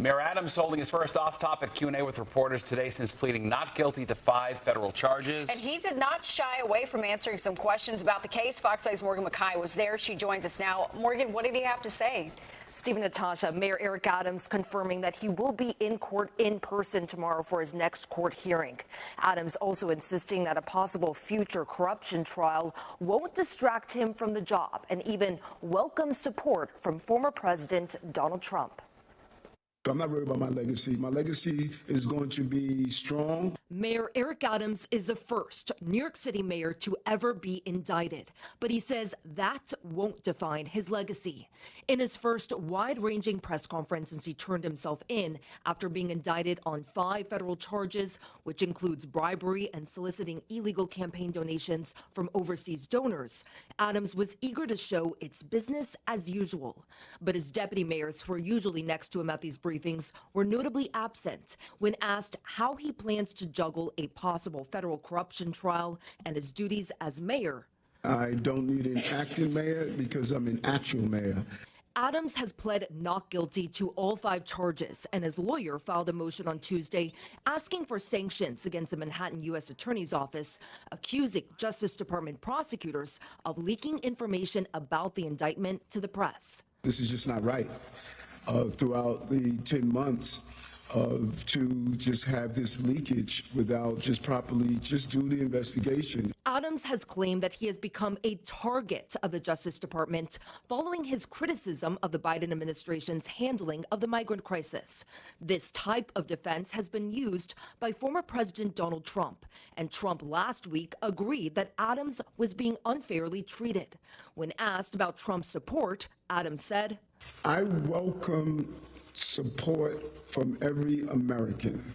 Mayor Adams holding his first off-topic Q&A with reporters today since pleading not guilty to 5 federal charges. And he did not shy away from answering some questions about the case. Fox 5's Morgan McKay was there. She joins us now. Morgan, what did he have to say? Stephen, Natasha, Mayor Eric Adams confirming that he will be in court in person tomorrow for his next court hearing. Adams also insisting that a possible future corruption trial won't distract him from the job, and even welcomes support from former President Donald Trump. I'm not worried about my legacy. My legacy is going to be strong. Mayor Eric Adams is the first New York City mayor to ever be indicted, but he says that won't define his legacy. In his first wide-ranging press conference since he turned himself in after being indicted on 5 federal charges, which includes bribery and soliciting illegal campaign donations from overseas donors, Adams was eager to show it's business as usual. But his deputy mayors, who are usually next to him at these briefings, were notably absent when asked how he plans to juggle a possible federal corruption trial and his duties as mayor. I don't need an acting mayor because I'm an actual mayor. Adams has pled not guilty to all 5 charges, and his lawyer filed a motion on Tuesday asking for sanctions against the Manhattan U.S. Attorney's Office, accusing Justice Department prosecutors of leaking information about the indictment to the press. This is just not right. Throughout the 10 months to just have this leakage without just properly just do the investigation. Adams has claimed that he has become a target of the Justice Department following his criticism of the Biden administration's handling of the migrant crisis. This type of defense has been used by former President Donald Trump, and Trump last week agreed that Adams was being unfairly treated. When asked about Trump's support, Adams said, I welcome support from every American,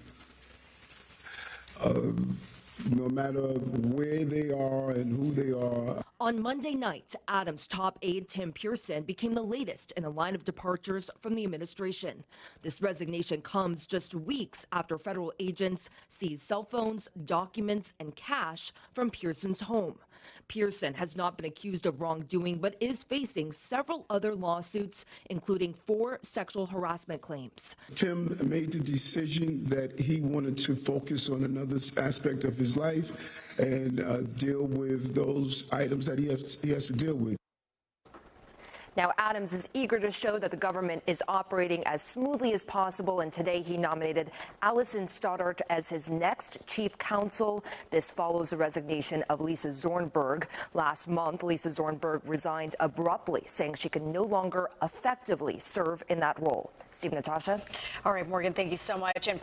no matter where they are and who they are. On Monday night, Adams' top aide Tim Pearson became the latest in a line of departures from the administration. This resignation comes just weeks after federal agents seized cell phones, documents, and cash from Pearson's home. Pearson has not been accused of wrongdoing, but is facing several other lawsuits, including 4 sexual harassment claims. Tim made the decision that he wanted to focus on another aspect of his life and deal with those items that he has to deal with. Now, Adams is eager to show that the government is operating as smoothly as possible, and today he nominated Allison Stoddart as his next chief counsel. This follows the resignation of Lisa Zornberg. Last month, Lisa Zornberg resigned abruptly, saying she can no longer effectively serve in that role. Steve, Natasha. All right, Morgan, thank you so much. And